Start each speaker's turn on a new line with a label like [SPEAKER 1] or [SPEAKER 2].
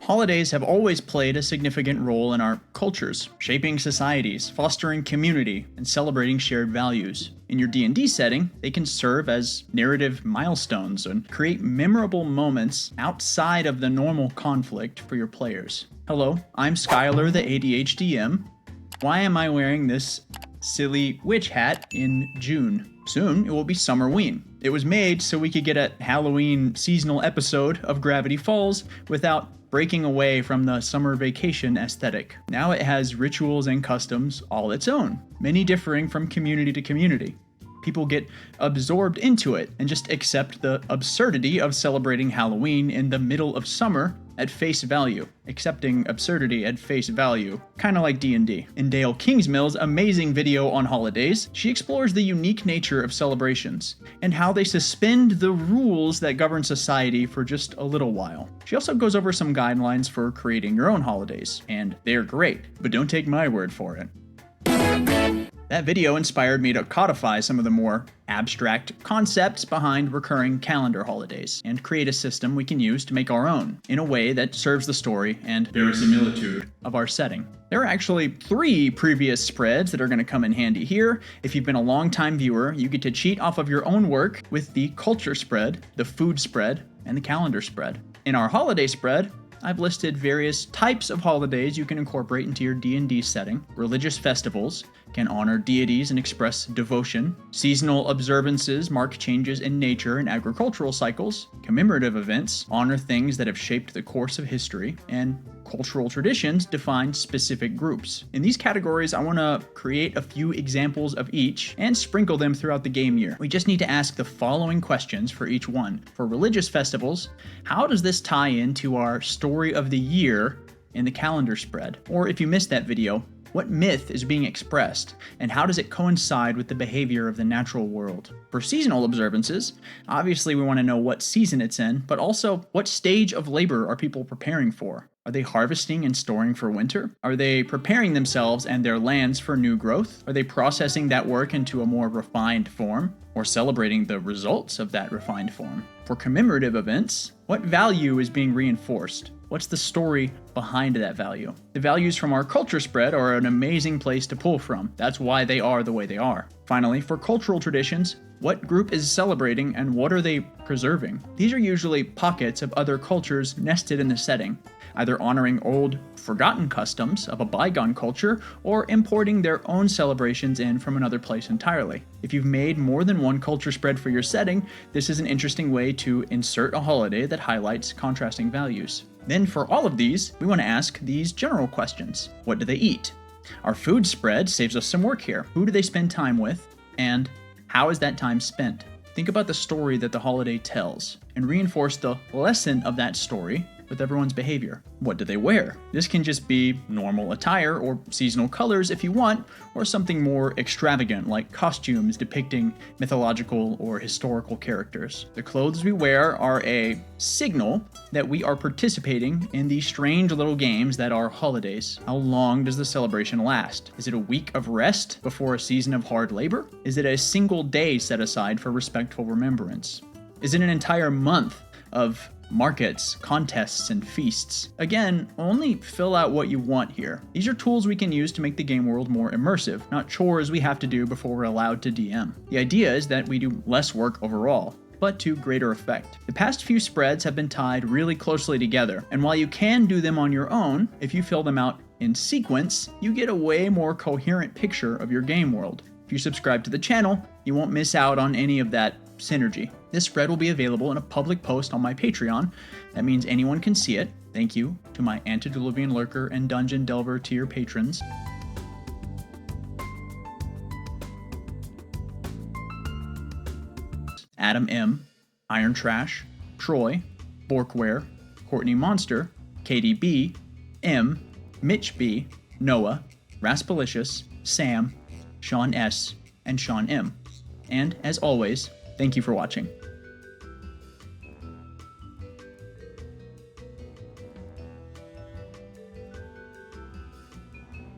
[SPEAKER 1] Holidays have always played a significant role in our cultures, shaping societies, fostering community, and celebrating shared values. In your D&D setting, they can serve as narrative milestones and create memorable moments outside of the normal conflict for your players. Hello, I'm Skele the ADHDM. Why am I wearing this silly witch hat in June? Soon, it will be Summerween. It was made so we could get a Halloween seasonal episode of Gravity Falls without breaking away from the summer vacation aesthetic. Now it has rituals and customs all its own, many differing from community to community. People get absorbed into it and just accept the absurdity of celebrating Halloween in the middle of summer at face value, accepting absurdity at face value, kind of like D&D. In Dale Kingsmill's amazing video on holidays, she explores the unique nature of celebrations and how they suspend the rules that govern society for just a little while. She also goes over some guidelines for creating your own holidays, and they're great, but don't take my word for it. That video inspired me to codify some of the more abstract concepts behind recurring calendar holidays and create a system we can use to make our own in a way that serves the story and verisimilitude of our setting. There are actually 3 previous spreads that are going to come in handy here. If you've been a long-time viewer, you get to cheat off of your own work with the culture spread, the food spread, and the calendar spread. In our holiday spread, I've listed various types of holidays you can incorporate into your D&D setting. Religious festivals can honor deities and express devotion. Seasonal observances mark changes in nature and agricultural cycles. Commemorative events honor things that have shaped the course of history. And cultural traditions define specific groups. In these categories, I want to create a few examples of each and sprinkle them throughout the game year. We just need to ask the following questions for each one. For religious festivals, how does this tie into our story of the year in the calendar spread? Or if you missed that video, what myth is being expressed, and how does it coincide with the behavior of the natural world? For seasonal observances, obviously we want to know what season it's in, but also what stage of labor are people preparing for? Are they harvesting and storing for winter? Are they preparing themselves and their lands for new growth? Are they processing that work into a more refined form, or celebrating the results of that refined form? For commemorative events, what value is being reinforced? What's the story behind that value? The values from our culture spread are an amazing place to pull from. That's why they are the way they are. Finally, for cultural traditions, what group is celebrating and what are they preserving? These are usually pockets of other cultures nested in the setting, either honoring old, forgotten customs of a bygone culture or importing their own celebrations in from another place entirely. If you've made more than one culture spread for your setting, this is an interesting way to insert a holiday that highlights contrasting values. Then for all of these, we want to ask these general questions. What do they eat? Our food spread saves us some work here. Who do they spend time with? And how is that time spent? Think about the story that the holiday tells and reinforce the lesson of that story with everyone's behavior. What do they wear? This can just be normal attire or seasonal colors if you want, or something more extravagant like costumes depicting mythological or historical characters. The clothes we wear are a signal that we are participating in these strange little games that are holidays. How long does the celebration last? Is it a week of rest before a season of hard labor? Is it a single day set aside for respectful remembrance? Is it an entire month of markets, contests, and feasts? Again, only fill out what you want here. These are tools we can use to make the game world more immersive, not chores we have to do before we're allowed to DM. The idea is that we do less work overall, but to greater effect. The past few spreads have been tied really closely together, and while you can do them on your own, if you fill them out in sequence, you get a way more coherent picture of your game world. If you subscribe to the channel, you won't miss out on any of that synergy. This spread will be available in a public post on my Patreon. That means anyone can see it. Thank you to my Antediluvian Lurker and Dungeon Delver tier patrons. Adam M, IronTrash, Troy, Borkware, Courtney Monster, KDB, M, Mitch B, Noah, Raspilicious, Sam, Shawn S, and Shawn M. And as always, thank you for watching.